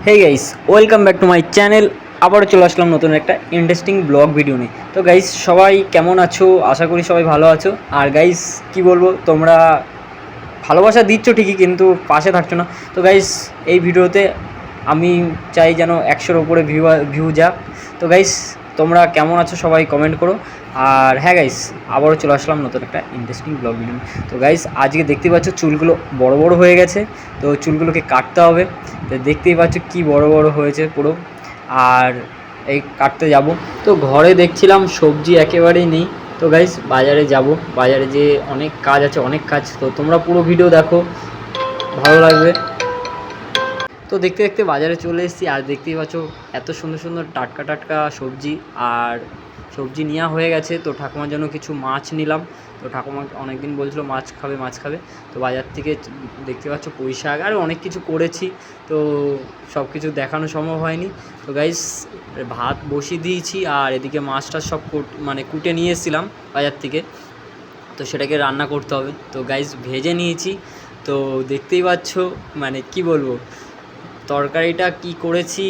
Hey guys, welcome back to my channel. আবারও চলে আসলাম নতুন একটা ইন্টারেস্টিং ব্লগ ভিডিও নিয়ে। তো গাইস, সবাই কেমন আছো? আশা করি সবাই ভালো আছো। আর গাইস, কি বলবো, তোমরা ভালোবাসা দিচ্ছ ঠিকই, কিন্তু পাশে থাকছো না। তো গাইস, এই ভিডিওতে আমি চাই যেন 100-র ওপরে ভিউ যাক। তো গাইস, তোমরা কেমন আছো সবাই কমেন্ট করো। আর হ্যাঁ গাইস, আবারও চলে আসলাম নতুন একটা ইন্টারেস্টিং ব্লগ ভিডিও। তো গাইস, আজকে দেখতেই পাচ্ছ চুলগুলো বড় বড় হয়ে গেছে। তো চুলগুলোকে কাটতে হবে। তো দেখতেই পাচ্ছ কি বড় বড় হয়েছে পুরো। আর এই কাটতে যাব। তো ঘরে দেখছিলাম সবজি একেবারেই নেই। তো গাইস, বাজারে যাব। বাজারে যে অনেক কাজ আছে, অনেক কাজ। তো তোমরা পুরো ভিডিও দেখো, ভালো লাগবে। তো দেখতে দেখতে বাজারে চলে এসেছি। আর দেখতেই পাচ্ছ এত সুন্দর সুন্দর টাটকা টাটকা সবজি। আর সবজি নেওয়া হয়ে গেছে। তো ঠাকুমার জন্য কিছু মাছ নিলাম। তো ঠাকুমা অনেক দিন বলছিল মাছ খাবে মাছ খাবে। তো বাজার থেকে দেখতে পাচ্ছ পুঁই শাক আর অনেক কিছু করেছি। তো সব কিছু দেখানো সম্ভব হয়নি। তো গাইস, ভাত বসিয়ে দিয়েছি। আর এদিকে মাছটা সব কুটে নিয়ে এসেছিলাম বাজার থেকে। তো সেটাকে রান্না করতে হবে। তো গাইস, ভেজে নিয়েছি। তো দেখতেই পাচ্ছ, কি বলবো, তরকারিটা কি করেছি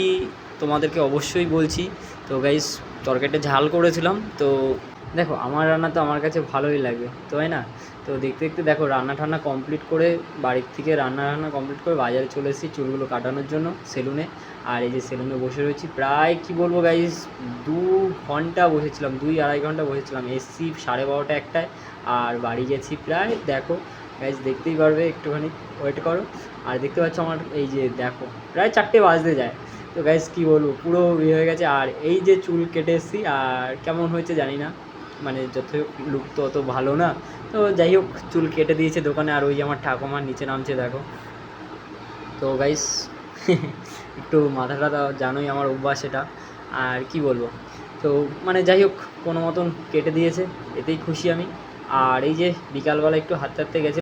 তোমাদেরকে অবশ্যই বলছি। তো গাইস, তরকারিটা ঝাল করেছিলাম। তো দেখো, আমার রান্না তো আমার কাছে ভালোই লাগে, তো তাই না? তো দেখতে দেখতে দেখো রান্না টান্না কমপ্লিট করে, বাড়ির থেকে রান্না কমপ্লিট করে বাজারে চলে এসেছি চুলগুলো কাটানোর জন্য সেলুনে। আর এই যে সেলুনে বসে রয়েছি প্রায়, কি বলবো গাইস, 2 ঘন্টা বসেছিলাম, 2-2.5 ঘন্টা বসেছিলাম। এসছি 12:30 একটায়। আর বাড়ি গেছি প্রায়, দেখো গাইস, দেখতেই পারবে, একটুখানি ওয়েট করো। আর দেখতে পাচ্ছ আমার এই যে দেখো প্রায় 4টে বাজতে যায়। তো গাইস, কী বলবো, পুরো ইয়ে হয়ে গেছে। আর এই যে চুল কেটে এসেছি, আর কেমন হয়েছে জানি না, যত লুক তো অত ভালো না। তো যাই হোক, চুল কেটে দিয়েছে দোকানে। আর ওই যে আমার ঠাকুমার নিচে নামছে দেখো। তো গাইস, একটু মাথাটা জানোই আমার অভ্যাস এটা। আর কি বলবো, তো যাই হোক, কোনো মতন কেটে দিয়েছে, এতেই খুশি আমি। আর এই যে বিকালবেলা একটু হাঁটতে হাঁটতে গেছে।